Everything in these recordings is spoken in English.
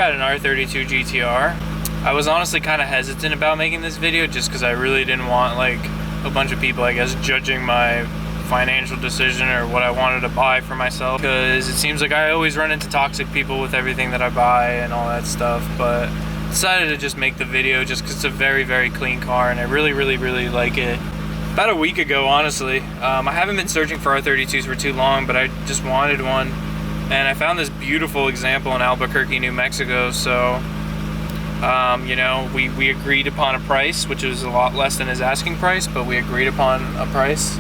got an R32 GTR. I was honestly kind of hesitant about making this video just because I really didn't want like a bunch of people, I guess, judging my financial decision or what I wanted to buy for myself, because it seems like I always run into toxic people with everything that I buy and all that stuff. But decided to just make the video just because it's a very, very clean car and I really like it. About a week ago, honestly. I haven't been searching for R32s for too long, but I just wanted one. And I found this beautiful example in Albuquerque, New Mexico. So, you know, we agreed upon a price, which was a lot less than his asking price, but we agreed upon a price.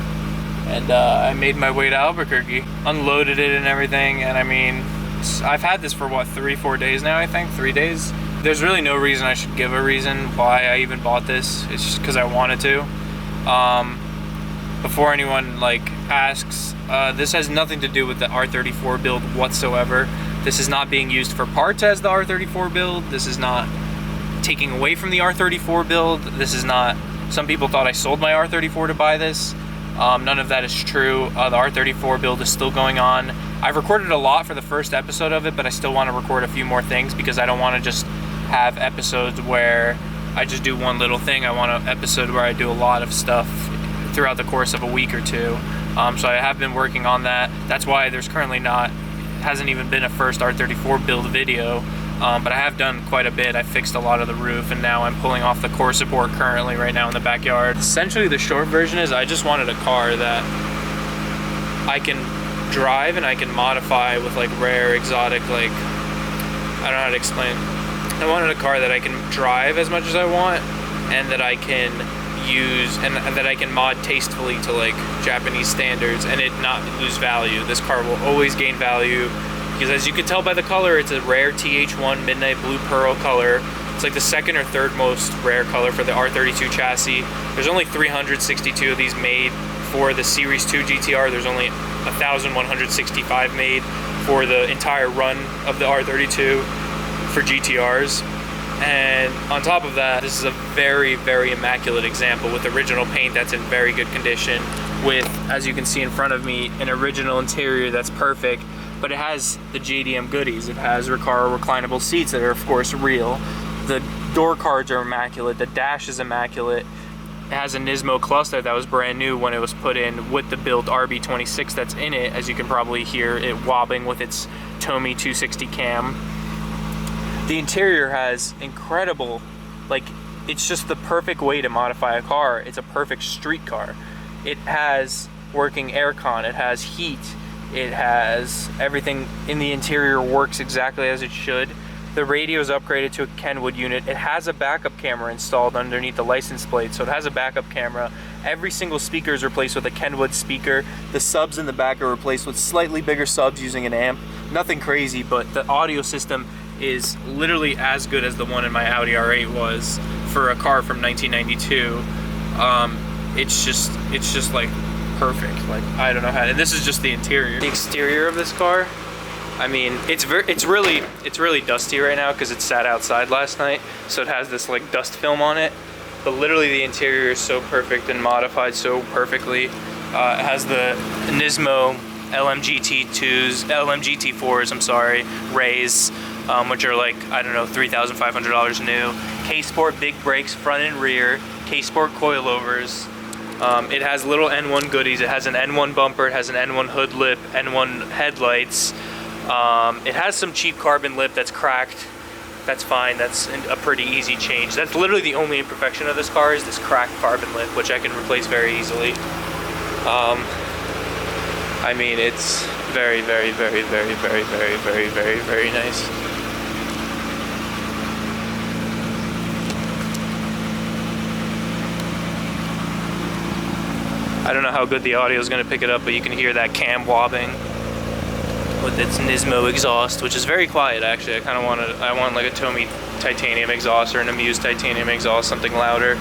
And I made my way to Albuquerque, unloaded it and everything. And I mean, I've had this for what, 3-4 days now, I think, 3 days. There's really no reason I should give a reason why I even bought this. It's just because I wanted to. Before anyone like asks, this has nothing to do with the R34 build whatsoever. This is not being used for parts as the R34 build. This is not taking away from the R34 build. This is not, some people thought I sold my R34 to buy this. None of that is true. The R34 build is still going on. I've recorded a lot for the first episode of it, but I still want to record a few more things because I don't want to just have episodes where I just do one little thing. I want an episode where I do a lot of stuff throughout the course of a week or two. So I have been working on that. That's why there's currently hasn't even been a first R34 build video. But I have done quite a bit. I fixed a lot of the roof and now I'm pulling off the core support currently right now in the backyard. Essentially the short version is I just wanted a car that I can drive and I can modify with like rare, exotic, like, I don't know how to explain. I wanted a car that I can drive as much as I want and that I can use and that I can mod tastefully to like Japanese standards and it not lose value. This car will always gain value because, as you can tell by the color, it's a rare TH1 Midnight Blue Pearl color. It's like the second or third most rare color for the R32 chassis. There's only 362 of these made for the Series 2 GTR. There's only 1,165 made for the entire run of the R32 for GTRs. And on top of that, this is a very, very immaculate example with original paint that's in very good condition with, as you can see in front of me, an original interior that's perfect, but it has the JDM goodies. It has Recaro reclinable seats that are of course real. The door cards are immaculate, the dash is immaculate. It has a Nismo cluster that was brand new when it was put in with the built RB26 that's in it, as you can probably hear it wobbling with its Tomy 260 cam. The interior has incredible, like, it's just the perfect way to modify a car. It's a perfect street car. It has working aircon, it has heat, it has everything in the interior works exactly as it should. The radio is upgraded to a Kenwood unit. It has a backup camera installed underneath the license plate, so it has a backup camera. Every single speaker is replaced with a Kenwood speaker. The subs in the back are replaced with slightly bigger subs using an amp. Nothing crazy, but the audio system is literally as good as the one in my Audi R8 was for a car from 1992. It's just like perfect. Like, I don't know how. And this is just the interior. The exterior of this car, I mean, it's really dusty right now because it sat outside last night, so it has this like dust film on it. But literally the interior is so perfect and modified so perfectly. It has the Nismo LMGT4s, I'm sorry, Rays, which are like, I don't know, $3,500 new. K-Sport big brakes, front and rear. K-Sport coilovers. It has little N1 goodies. It has an N1 bumper. It has an N1 hood lip, N1 headlights. It has some cheap carbon lip that's cracked. That's fine. That's a pretty easy change. That's literally the only imperfection of this car is this cracked carbon lip, which I can replace very easily. I mean, it's very, very, very, very, very, very, very, very, very nice. I don't know how good the audio is going to pick it up, but you can hear that cam wobbling with its Nismo exhaust, which is very quiet actually. I want like a Tomy titanium exhaust or an Amuse titanium exhaust, something louder.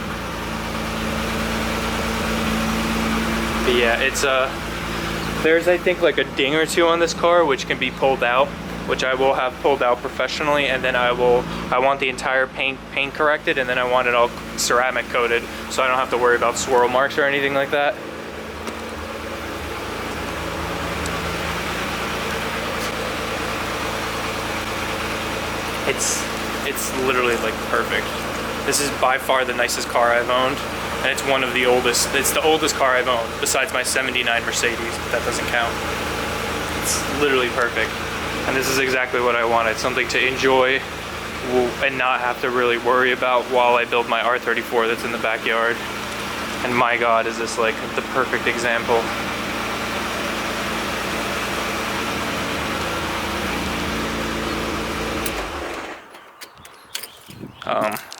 But yeah, it's there's I think like a ding or two on this car which can be pulled out, which I will have pulled out professionally, and then I want the entire paint corrected, and then I want it all ceramic coated so I don't have to worry about swirl marks or anything like that. It's literally like perfect. This is by far the nicest car I've owned, and it's one of the oldest. It's the oldest car I've owned besides my '79 Mercedes, but that doesn't count. It's literally perfect, and this is exactly what I wanted, something to enjoy and not have to really worry about while I build my R34 that's in the backyard. And my God, is this like the perfect example.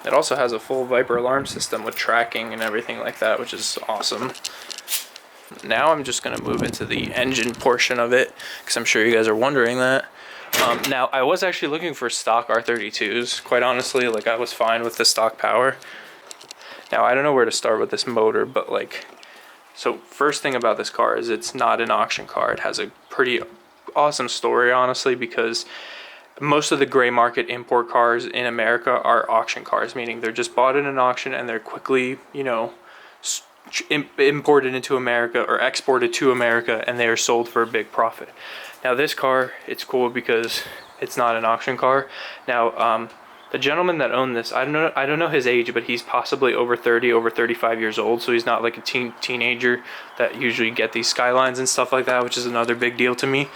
It also has a full Viper alarm system with tracking and everything like that, which is awesome. Now I'm just gonna move into the engine portion of it, because I'm sure you guys are wondering that. Now, I was actually looking for stock R32s, quite honestly. Like, I was fine with the stock power. Now, I don't know where to start with this motor, but like, so first thing about this car is it's not an auction car. It has a pretty awesome story, honestly, because most of the gray market import cars in America are auction cars, meaning they're just bought in an auction and they're quickly, you know, imported into America or exported to America, and they are sold for a big profit. Now this car, it's cool because it's not an auction car. Now the gentleman that owned this, I don't know his age, but he's possibly over 30, over 35 years old, so he's not like a teenager that usually get these Skylines and stuff like that, which is another big deal to me.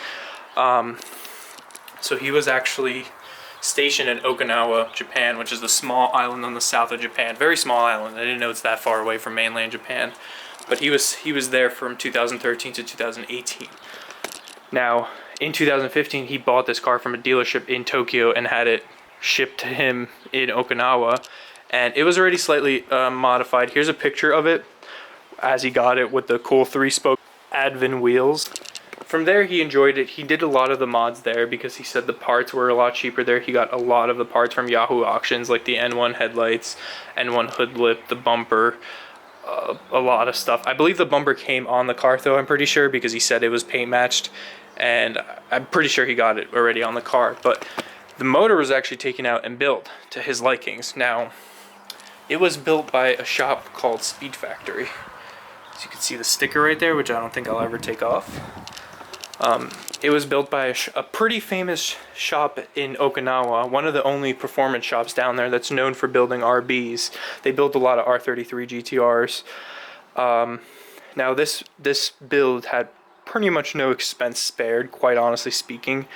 So he was actually stationed in Okinawa, Japan, which is the small island on the south of Japan. Very small island. I didn't know it's that far away from mainland Japan. But he was there from 2013 to 2018. Now, in 2015, he bought this car from a dealership in Tokyo and had it shipped to him in Okinawa. And it was already slightly modified. Here's a picture of it as he got it with the cool 3-spoke Advin wheels. From there, he enjoyed it. He did a lot of the mods there because he said the parts were a lot cheaper there. He got a lot of the parts from Yahoo Auctions, like the N1 headlights, N1 hood lip, the bumper, a lot of stuff. I believe the bumper came on the car, though, I'm pretty sure, because he said it was paint matched, and I'm pretty sure he got it already on the car. But the motor was actually taken out and built to his likings. Now, it was built by a shop called Speed Factory. So you can see the sticker right there, which I don't think I'll ever take off. It was built by a pretty famous shop in Okinawa, one of the only performance shops down there that's known for building RBs. They built a lot of R33 GTRs. Now this build had pretty much no expense spared, quite honestly speaking.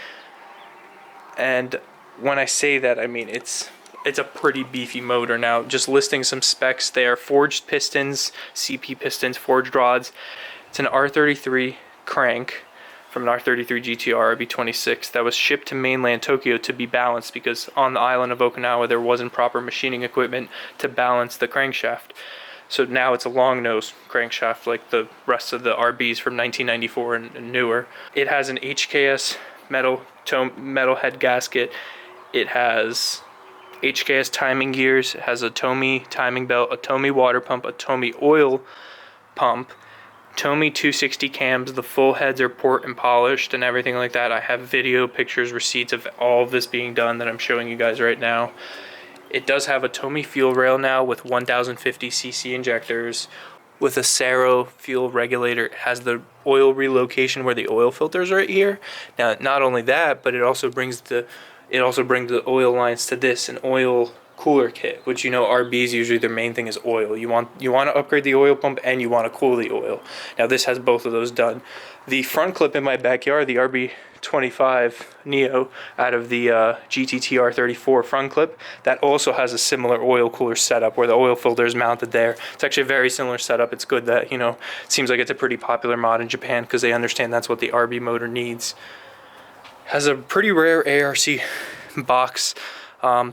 And when I say that, I mean it's a pretty beefy motor. Now, just listing some specs, they are forged pistons, CP pistons, forged rods. It's an R33 crank from an R33 GTR RB26 that was shipped to mainland Tokyo to be balanced, because on the island of Okinawa there wasn't proper machining equipment to balance the crankshaft. So now it's a long nose crankshaft like the rest of the RBs from 1994 and newer. It has an HKS metal head gasket. It has HKS timing gears. It has a Tomy timing belt, a Tomy water pump, a Tomy oil pump, Tomy 260 cams. The full heads are port and polished and everything like that. I have video, pictures, receipts of all of this being done that I'm showing you guys right now. It does have a Tomy fuel rail now with 1050cc injectors, with a Sero fuel regulator. It has the oil relocation where the oil filter is right here. Now, not only that, but it also brings the oil lines to this, an oil cooler kit, which, you know, RBs usually their main thing is oil. You want to upgrade the oil pump and you want to cool the oil. Now this has both of those done. The front clip in my backyard, the RB25 Neo out of the GTT R34 front clip, that also has a similar oil cooler setup where the oil filter is mounted there. It's actually a very similar setup. It's good that, you know, it seems like it's a pretty popular mod in Japan because they understand that's what the RB motor needs. Has a pretty rare ARC box.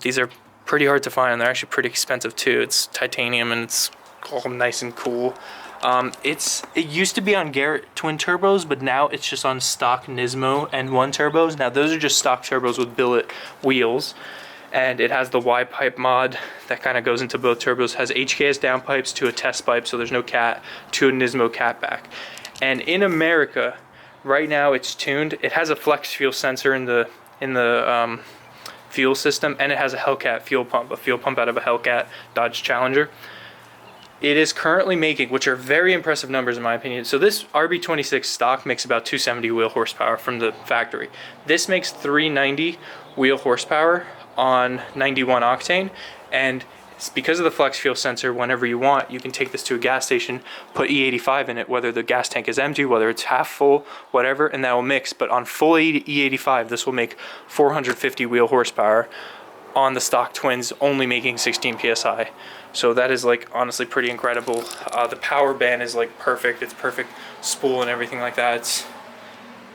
These are pretty hard to find, and they're actually pretty expensive too. It's titanium and it's all nice and cool. It used to be on Garrett twin turbos, but now it's just on stock Nismo N1 turbos. Now those are just stock turbos with billet wheels, and it has the Y-pipe mod that kind of goes into both turbos. It has HKS downpipes to a test pipe, so there's no cat, to a Nismo catback. And in America, right now it's tuned. It has a flex fuel sensor in the fuel system, and it has a Hellcat fuel pump out of a Hellcat Dodge Challenger. It is currently making, which are very impressive numbers in my opinion. So this RB26 stock makes about 270 wheel horsepower from the factory. This makes 390 wheel horsepower on 91 octane, and it's because of the flex fuel sensor. Whenever you want, you can take this to a gas station, put E85 in it, whether the gas tank is empty, whether it's half full, whatever, and that will mix. But on full E85, this will make 450 wheel horsepower. On the stock twins, only making 16 psi. So that is like honestly pretty incredible. The power band is like perfect. It's perfect spool and everything like that. It's,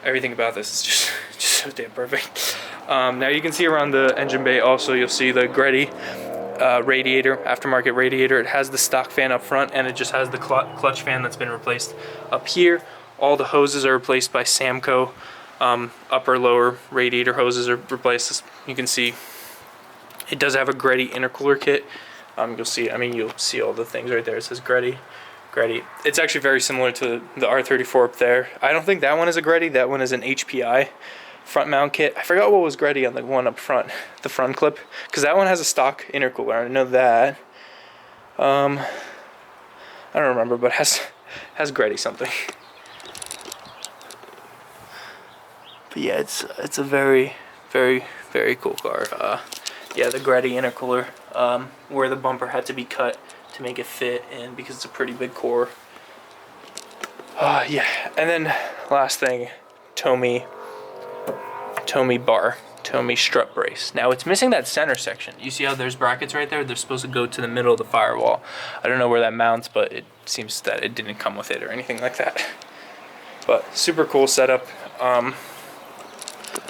everything about this is just so damn perfect. Now you can see around the engine bay also, you'll see the GODZILLA radiator, aftermarket radiator. It has the stock fan up front, and it just has the clutch fan that's been replaced up here. All the hoses are replaced by Samco. Upper lower radiator hoses are replaced. You can see it does have a GODZILLA intercooler kit. You'll see, I mean, you'll see all the things right there. It says GODZILLA. It's actually very similar to the R34 up there. I don't think that one is a GODZILLA. That one is an HPI front mount kit. I forgot what was GODZILLA on the one up front, the front clip, because that one has a stock intercooler. I know that. I don't remember, but has GODZILLA something. But yeah, it's a very, very, very cool car. Yeah, the GODZILLA intercooler, where the bumper had to be cut to make it fit, and because it's a pretty big core. Yeah, and then last thing, Tomy bar, Tomy strut brace. Now it's missing that center section. You see how there's brackets right there? They're supposed to go to the middle of the firewall. I don't know where that mounts, but it seems that it didn't come with it or anything like that. But super cool setup.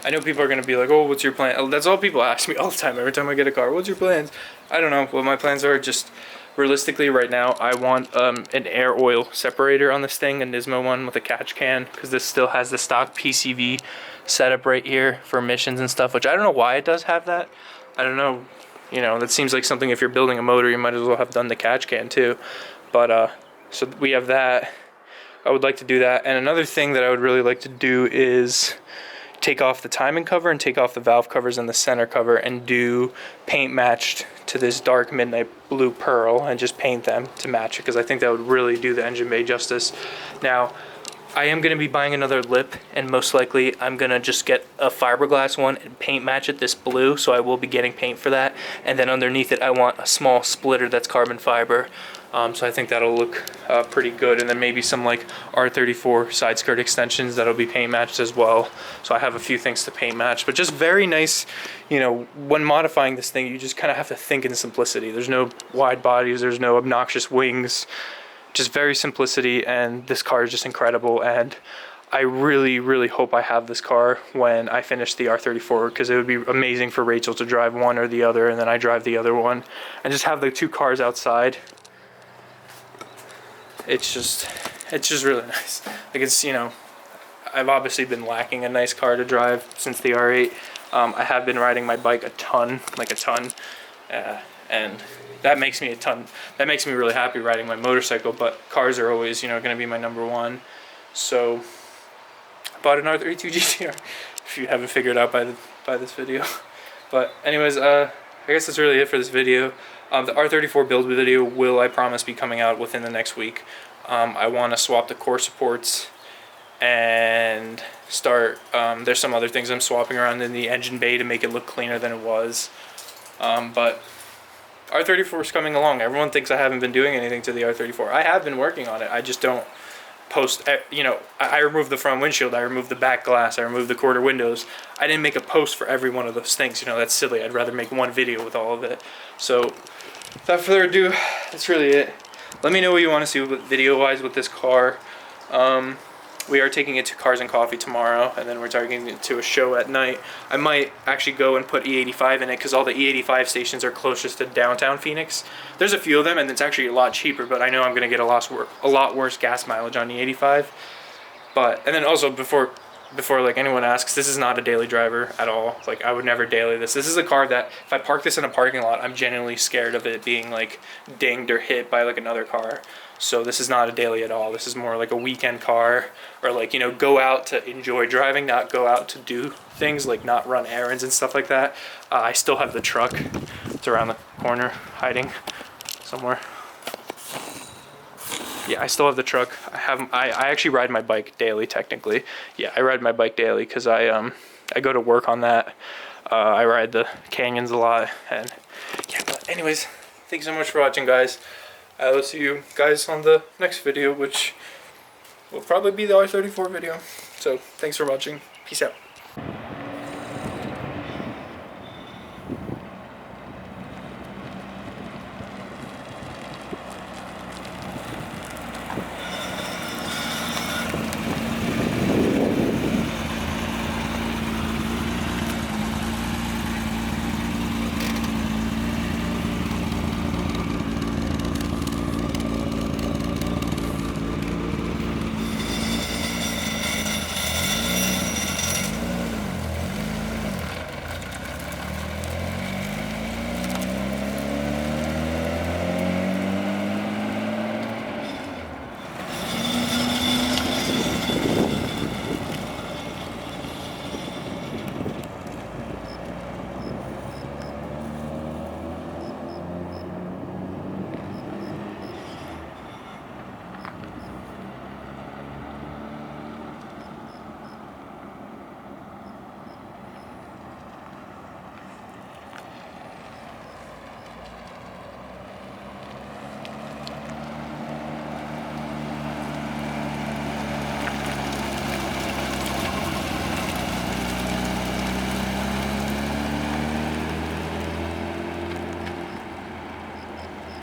I know people are going to be like, oh, what's your plan? That's all people ask me all the time. Every time I get a car, what's your plans? I don't know what my plans are. Just realistically right now, I want an air oil separator on this thing, a Nismo one with a catch can, because this still has the stock PCV setup right here for emissions and stuff, which I don't know why it does have that. I don't know. You know, that seems like something if you're building a motor, you might as well have done the catch can too. But so we have that. I would like to do that. And another thing that I would really like to do is take off the timing cover and take off the valve covers and the center cover and do paint matched to this dark midnight blue pearl and just paint them to match it, because I think that would really do the engine bay justice. Now, I am going to be buying another lip, and most likely I'm going to just get a fiberglass one and paint match it this blue, so I will be getting paint for that. And then underneath it I want a small splitter that's carbon fiber. So I think that'll look pretty good, and then maybe some like R34 side skirt extensions that'll be paint matched as well. So I have a few things to paint match, but just very nice. You know, when modifying this thing, you just kind of have to think in simplicity. There's no wide bodies, there's no obnoxious wings, just very simplicity, and this car is just incredible. And I really, really hope I have this car when I finish the R34, because it would be amazing for Rachel to drive one or the other, and then I drive the other one, and just have the two cars outside. It's just really nice. Like, it's, you know, I've obviously been lacking a nice car to drive since the R8. I have been riding my bike a ton, and that makes me really happy riding my motorcycle, but cars are always, you know, going to be my number one. So I bought an R32 GTR, if you haven't figured out by this video. But anyways, I guess that's really it for this video. The R34 build video will, I promise, be coming out within the next week. I want to swap the core supports and start, there's some other things I'm swapping around in the engine bay to make it look cleaner than it was. But R34 is coming along. Everyone thinks I haven't been doing anything to the R34. I have been working on it. I just don't post, you know, I removed the front windshield, I removed the back glass, I removed the quarter windows. I didn't make a post for every one of those things, you know, that's silly. I'd rather make one video with all of it. So without further ado, that's really it. Let me know what you want to see video wise with this car. We are taking it to Cars and Coffee tomorrow, and then we're taking it to a show at night. I might actually go and put E85 in it, because all the E85 stations are closest to downtown Phoenix. There's a few of them, and it's actually a lot cheaper, but I know I'm going to get a lot worse gas mileage on E85. But, and then also before like anyone asks, this is not a daily driver at all. Like, I would never daily this. This is a car that if I park this in a parking lot, I'm genuinely scared of it being like dinged or hit by like another car. So this is not a daily at all. This is more like a weekend car, or like, you know, go out to enjoy driving, not go out to do things, like not run errands and stuff like that. I still have the truck. It's around the corner, hiding somewhere. Yeah, I still have the truck. I actually ride my bike daily, technically. Yeah, I ride my bike daily because I go to work on that. I ride the canyons a lot, and yeah, but anyways, thanks so much for watching, guys. I will see you guys on the next video, which will probably be the R34 video. So thanks for watching. Peace out.